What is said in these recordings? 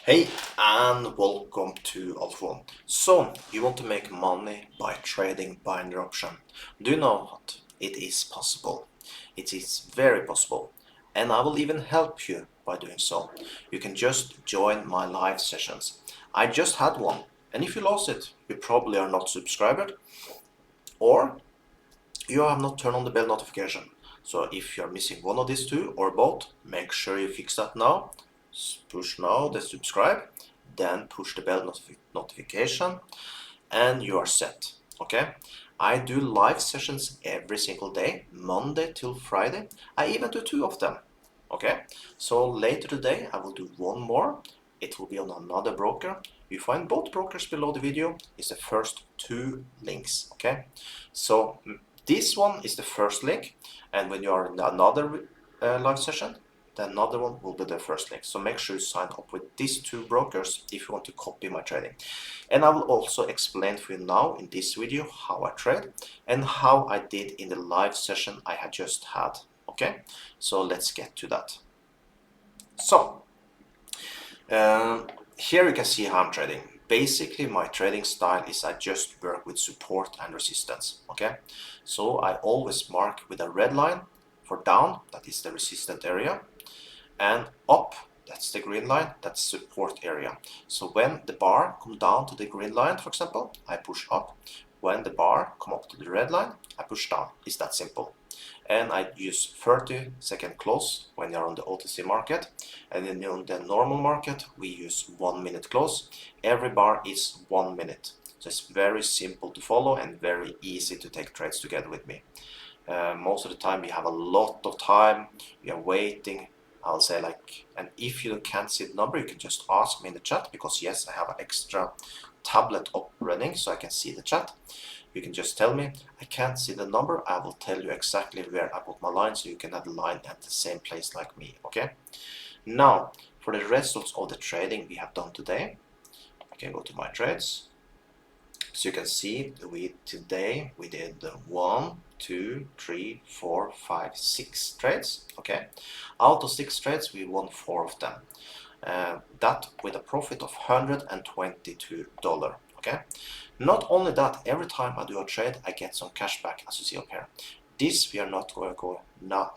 Hey, and welcome to AlphaOne. So, you want to make money by trading binary option. Do you know what? It is possible. It is very possible. And I will even help you by doing so. You can just join my live sessions. I just had one. And if you lost it, you probably are not subscribed or you have not turned on the bell notification. So if you're missing one of these two or both, make sure you fix that now. Push now the subscribe, then push the bell notification, and you are set. Okay, I do live sessions every single day, Monday till Friday. I even do two of them. Okay, so later today I will do one more. It will be on another broker. You find both brokers below the video. Is the first two links. Okay, so this one is the first link, and when you are in another live session, the another one will be the first link. So make sure you sign up with these two brokers if you want to copy my trading. And I will also explain for you now in this video how I trade and how I did in the live session I had just had. Okay, so let's get to that. So here you can see how I'm trading. Basically, my trading style is I just work with support and resistance. Okay, so I always mark with a red line for down, that is the resistant area, and up, that's the green line, that's support area. So when the bar come down to the green line, for example, I push up. When the bar come up to the red line, I push down. It's that simple. And I use 30-second close when you're on the OTC market, and then on the normal market we use 1 minute close. Every bar is 1 minute, so it's very simple to follow and very easy to take trades together with me. Most of the time you have a lot of time, you're waiting, I'll say like, and if you can't see the number, you can just ask me in the chat, because yes, I have an extra tablet up running so I can see the chat. You can just tell me, I can't see the number, I will tell you exactly where I put my line so you can have the line at the same place like me, okay? Now, for the results of the trading we have done today, I can go to my trades. So you can see today we did 1, 2, 3, 4, 5, 6 trades. Okay, out of 6 trades we won 4 of them. That with a profit of $122. Okay, not only that, every time I do a trade I get some cash back, as you see up here. This we are not going to go now.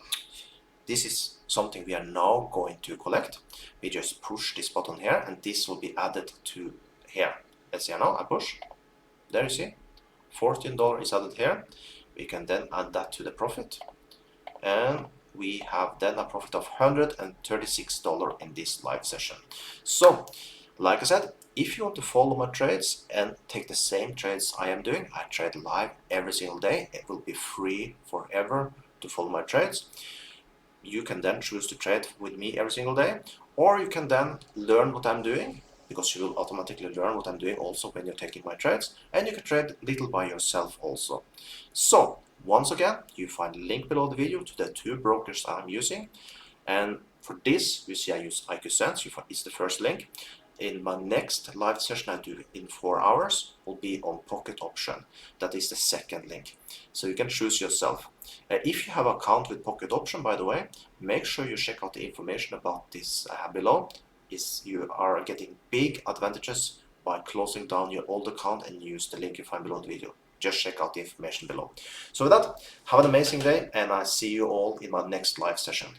This is something we are now going to collect. We just push this button here and this will be added to here. Let's see now, I push. There you see, $14 is added here. We can then add that to the profit, and we have then a profit of $136 in this live session. So, like I said, if you want to follow my trades and take the same trades I am doing, I trade live every single day. It will be free forever to follow my trades. You can then choose to trade with me every single day, or you can then learn what I'm doing, because you will automatically learn what I'm doing also when you're taking my trades, and you can trade little by yourself also. So once again, you find a link below the video to the two brokers I'm using, and for this you see I use IQSense. It's the first link. In my next live session I do in 4 hours will be on Pocket Option. That is the second link, so you can choose yourself. If you have an account with Pocket Option, by the way, make sure you check out the information about this below. You are getting big advantages by closing down your old account and use the link you find below the video. Just check out the information below. So with that, have an amazing day, and I see you all in my next live session.